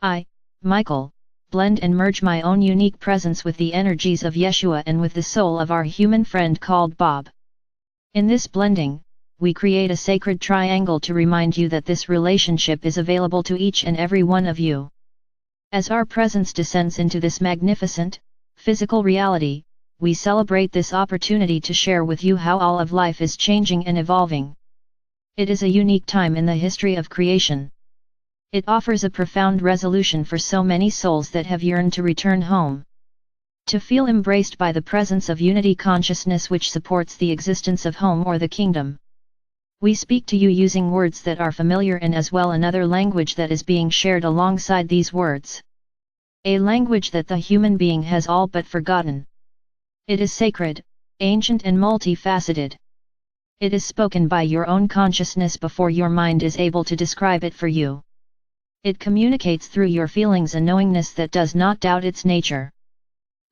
I, Michael, blend and merge my own unique presence with the energies of Yeshua and with the soul of our human friend called Bob. In this blending, we create a sacred triangle to remind you that this relationship is available to each and every one of you. As our presence descends into this magnificent, physical reality, we celebrate this opportunity to share with you how all of life is changing and evolving. It is a unique time in the history of creation. It offers a profound resolution for so many souls that have yearned to return home. To feel embraced by the presence of unity consciousness which supports the existence of home or the kingdom. We speak to you using words that are familiar and as well another language that is being shared alongside these words. A language that the human being has all but forgotten. It is sacred, ancient and multifaceted. It is spoken by your own consciousness before your mind is able to describe it for you. It communicates through your feelings a knowingness that does not doubt its nature.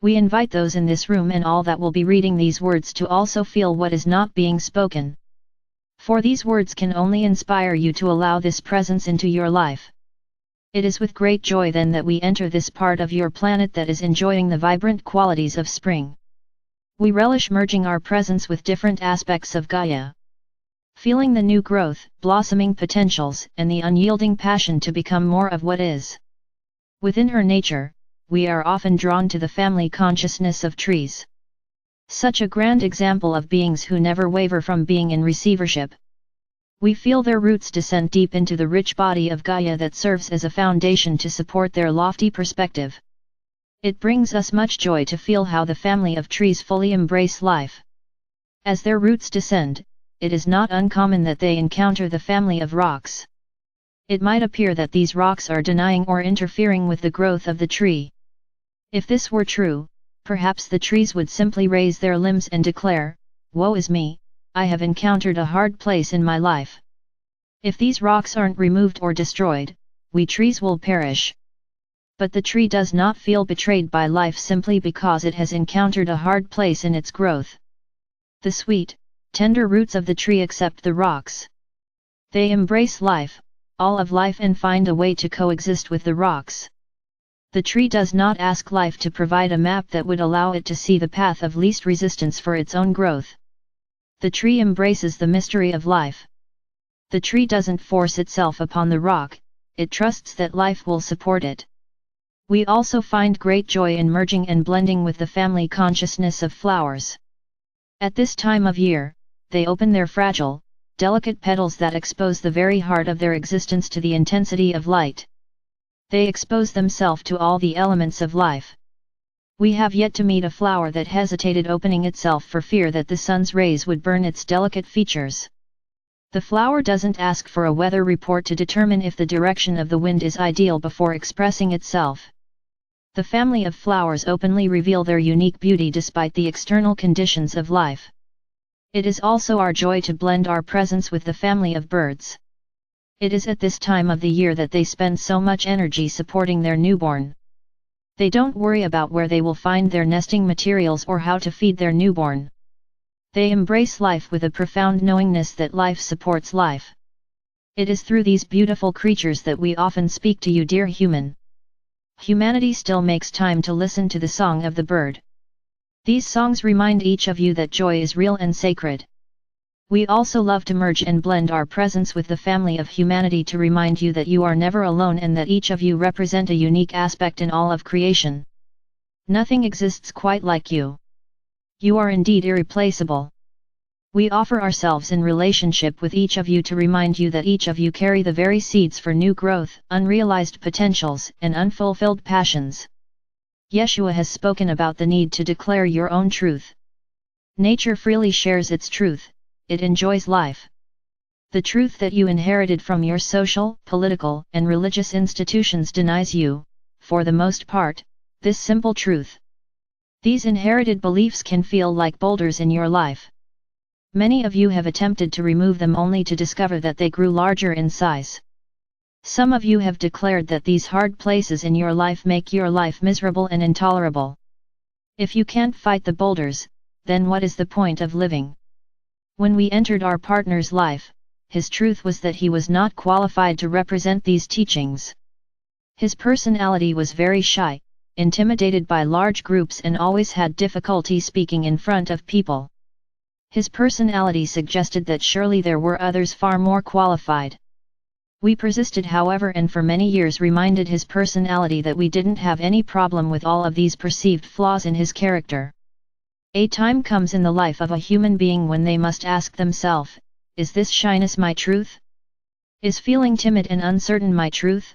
We invite those in this room and all that will be reading these words to also feel what is not being spoken. For these words can only inspire you to allow this presence into your life. It is with great joy then that we enter this part of your planet that is enjoying the vibrant qualities of spring. We relish merging our presence with different aspects of Gaia. Feeling the new growth, blossoming potentials, and the unyielding passion to become more of what is. Within her nature, we are often drawn to the family consciousness of trees. Such a grand example of beings who never waver from being in receivership. We feel their roots descend deep into the rich body of Gaia that serves as a foundation to support their lofty perspective. It brings us much joy to feel how the family of trees fully embrace life. As their roots descend, it is not uncommon that they encounter the family of rocks. It might appear that these rocks are denying or interfering with the growth of the tree. If this were true, perhaps the trees would simply raise their limbs and declare, "Woe is me, I have encountered a hard place in my life. If these rocks aren't removed or destroyed, we trees will perish." But the tree does not feel betrayed by life simply because it has encountered a hard place in its growth. The sweet, tender roots of the tree accept the rocks. They embrace life, all of life, and find a way to coexist with the rocks. The tree does not ask life to provide a map that would allow it to see the path of least resistance for its own growth. The tree embraces the mystery of life. The tree doesn't force itself upon the rock, it trusts that life will support it. We also find great joy in merging and blending with the family consciousness of flowers. At this time of year, they open their fragile, delicate petals that expose the very heart of their existence to the intensity of light. They expose themselves to all the elements of life. We have yet to meet a flower that hesitated opening itself for fear that the sun's rays would burn its delicate features. The flower doesn't ask for a weather report to determine if the direction of the wind is ideal before expressing itself. The family of flowers openly reveal their unique beauty despite the external conditions of life. It is also our joy to blend our presence with the family of birds. It is at this time of the year that they spend so much energy supporting their newborn. They don't worry about where they will find their nesting materials or how to feed their newborn. They embrace life with a profound knowingness that life supports life. It is through these beautiful creatures that we often speak to you, dear human. Humanity still makes time to listen to the song of the bird. These songs remind each of you that joy is real and sacred. We also love to merge and blend our presence with the family of humanity to remind you that you are never alone and that each of you represent a unique aspect in all of creation. Nothing exists quite like you. You are indeed irreplaceable. We offer ourselves in relationship with each of you to remind you that each of you carry the very seeds for new growth, unrealized potentials, and unfulfilled passions. Yeshua has spoken about the need to declare your own truth. Nature freely shares its truth, it enjoys life. The truth that you inherited from your social, political, and religious institutions denies you, for the most part, this simple truth. These inherited beliefs can feel like boulders in your life. Many of you have attempted to remove them only to discover that they grew larger in size. Some of you have declared that these hard places in your life make your life miserable and intolerable. If you can't fight the boulders, then what is the point of living? When we entered our partner's life, his truth was that he was not qualified to represent these teachings. His personality was very shy, intimidated by large groups and always had difficulty speaking in front of people. His personality suggested that surely there were others far more qualified. We persisted, however, and for many years reminded his personality that we didn't have any problem with all of these perceived flaws in his character. A time comes in the life of a human being when they must ask themselves, is this shyness my truth? Is feeling timid and uncertain my truth?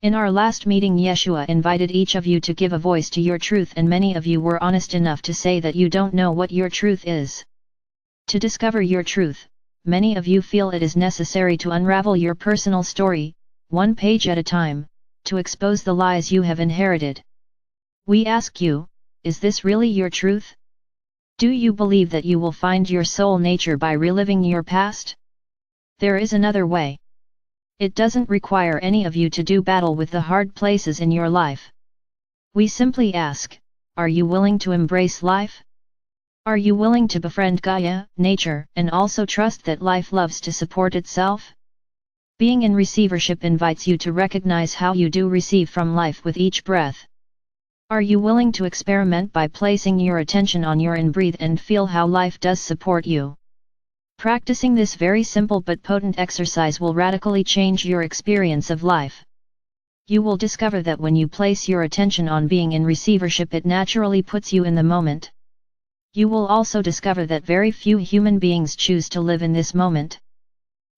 In our last meeting, Yeshua invited each of you to give a voice to your truth, and many of you were honest enough to say that you don't know what your truth is. To discover your truth, many of you feel it is necessary to unravel your personal story, one page at a time, to expose the lies you have inherited. We ask you, is this really your truth? Do you believe that you will find your soul nature by reliving your past? There is another way. It doesn't require any of you to do battle with the hard places in your life. We simply ask, are you willing to embrace life? Are you willing to befriend Gaia, nature, and also trust that life loves to support itself? Being in receivership invites you to recognize how you do receive from life with each breath. Are you willing to experiment by placing your attention on your in-breathe and feel how life does support you? Practicing this very simple but potent exercise will radically change your experience of life. You will discover that when you place your attention on being in receivership, it naturally puts you in the moment. You will also discover that very few human beings choose to live in this moment.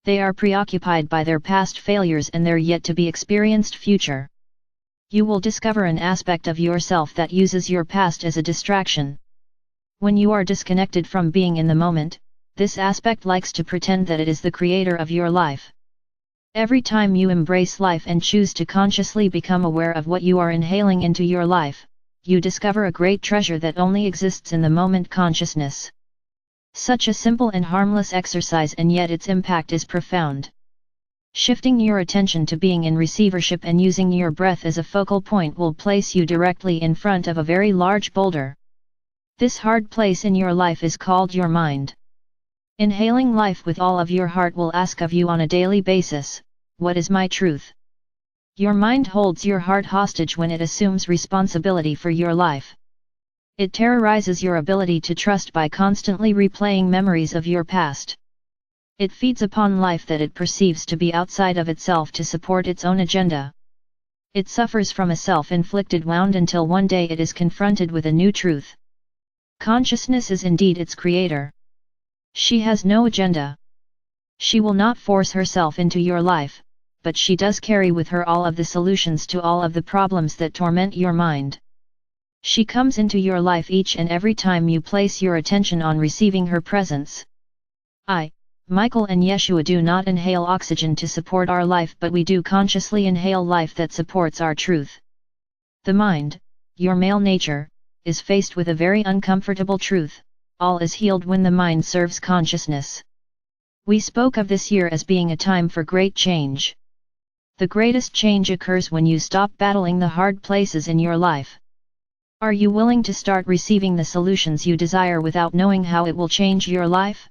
They are preoccupied by their past failures and their yet-to-be experienced future. You will discover an aspect of yourself that uses your past as a distraction. When you are disconnected from being in the moment, this aspect likes to pretend that it is the creator of your life. Every time you embrace life and choose to consciously become aware of what you are inhaling into your life, you discover a great treasure that only exists in the moment consciousness. Such a simple and harmless exercise, and yet its impact is profound. Shifting your attention to being in receivership and using your breath as a focal point will place you directly in front of a very large boulder. This hard place in your life is called your mind. Inhaling life with all of your heart will ask of you on a daily basis, what is my truth? Your mind holds your heart hostage when it assumes responsibility for your life. It terrorizes your ability to trust by constantly replaying memories of your past. It feeds upon life that it perceives to be outside of itself to support its own agenda. It suffers from a self-inflicted wound until one day it is confronted with a new truth. Consciousness is indeed its creator. She has no agenda. She will not force herself into your life, but she does carry with her all of the solutions to all of the problems that torment your mind. She comes into your life each and every time you place your attention on receiving her presence. I, Michael and Yeshua, do not inhale oxygen to support our life, but we do consciously inhale life that supports our truth. The mind, your male nature, is faced with a very uncomfortable truth: all is healed when the mind serves consciousness. We spoke of this year as being a time for great change. The greatest change occurs when you stop battling the hard places in your life. Are you willing to start receiving the solutions you desire without knowing how it will change your life?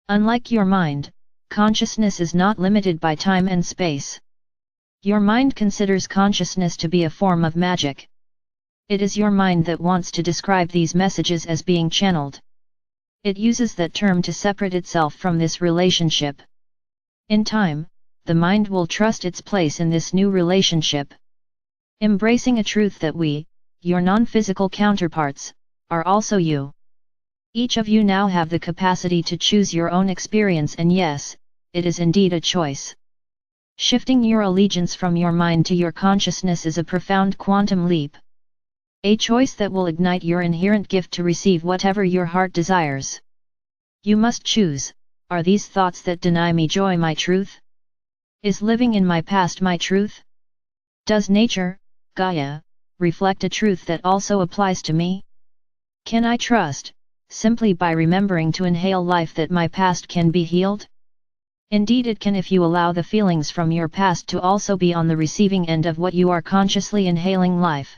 Unlike your mind, consciousness is not limited by time and space. Your mind considers consciousness to be a form of magic. It is your mind that wants to describe these messages as being channeled. It uses that term to separate itself from this relationship. In time, the mind will trust its place in this new relationship. Embracing a truth that we, your non-physical counterparts, are also you. Each of you now have the capacity to choose your own experience, and yes, it is indeed a choice. Shifting your allegiance from your mind to your consciousness is a profound quantum leap. A choice that will ignite your inherent gift to receive whatever your heart desires. You must choose: are these thoughts that deny me joy my truth? Is living in my past my truth? Does nature, Gaia, reflect a truth that also applies to me? Can I trust, simply by remembering to inhale life, that my past can be healed? Indeed it can, if you allow the feelings from your past to also be on the receiving end of what you are consciously inhaling life.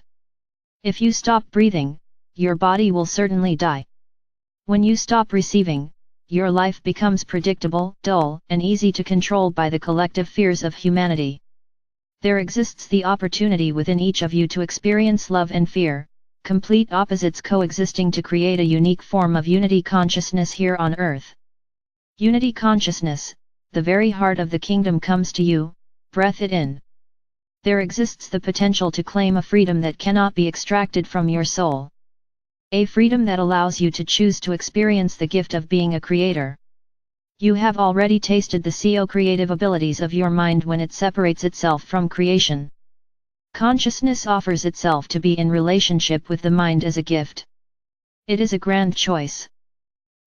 If you stop breathing, your body will certainly die. When you stop receiving, your life becomes predictable, dull, and easy to control by the collective fears of humanity. There exists the opportunity within each of you to experience love and fear, complete opposites coexisting to create a unique form of unity consciousness here on earth. Unity consciousness, the very heart of the kingdom comes to you, breath it in. There exists the potential to claim a freedom that cannot be extracted from your soul. A freedom that allows you to choose to experience the gift of being a creator. You have already tasted the co-creative abilities of your mind when it separates itself from creation. Consciousness offers itself to be in relationship with the mind as a gift. It is a grand choice.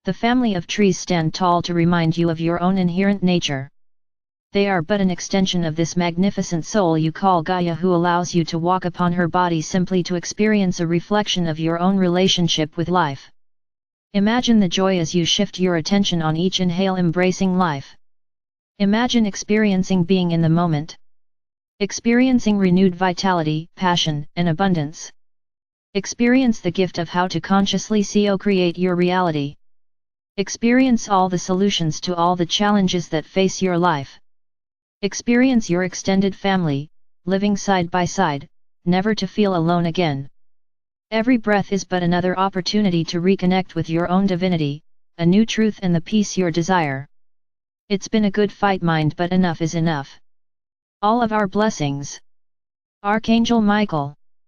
The family of trees stand tall to remind you of your own inherent nature. They are but an extension of this magnificent soul you call Gaia, who allows you to walk upon her body simply to experience a reflection of your own relationship with life. Imagine the joy as you shift your attention on each inhale, embracing life. Imagine experiencing being in the moment. Experiencing renewed vitality, passion, and abundance. Experience the gift of how to consciously co-create your reality. Experience all the solutions to all the challenges that face your life. Experience your extended family, living side by side, never to feel alone again. Every breath is but another opportunity to reconnect with your own divinity, a new truth and the peace you desire. It's been a good fight, mind, but enough is enough. All of our blessings. Archangel Michael.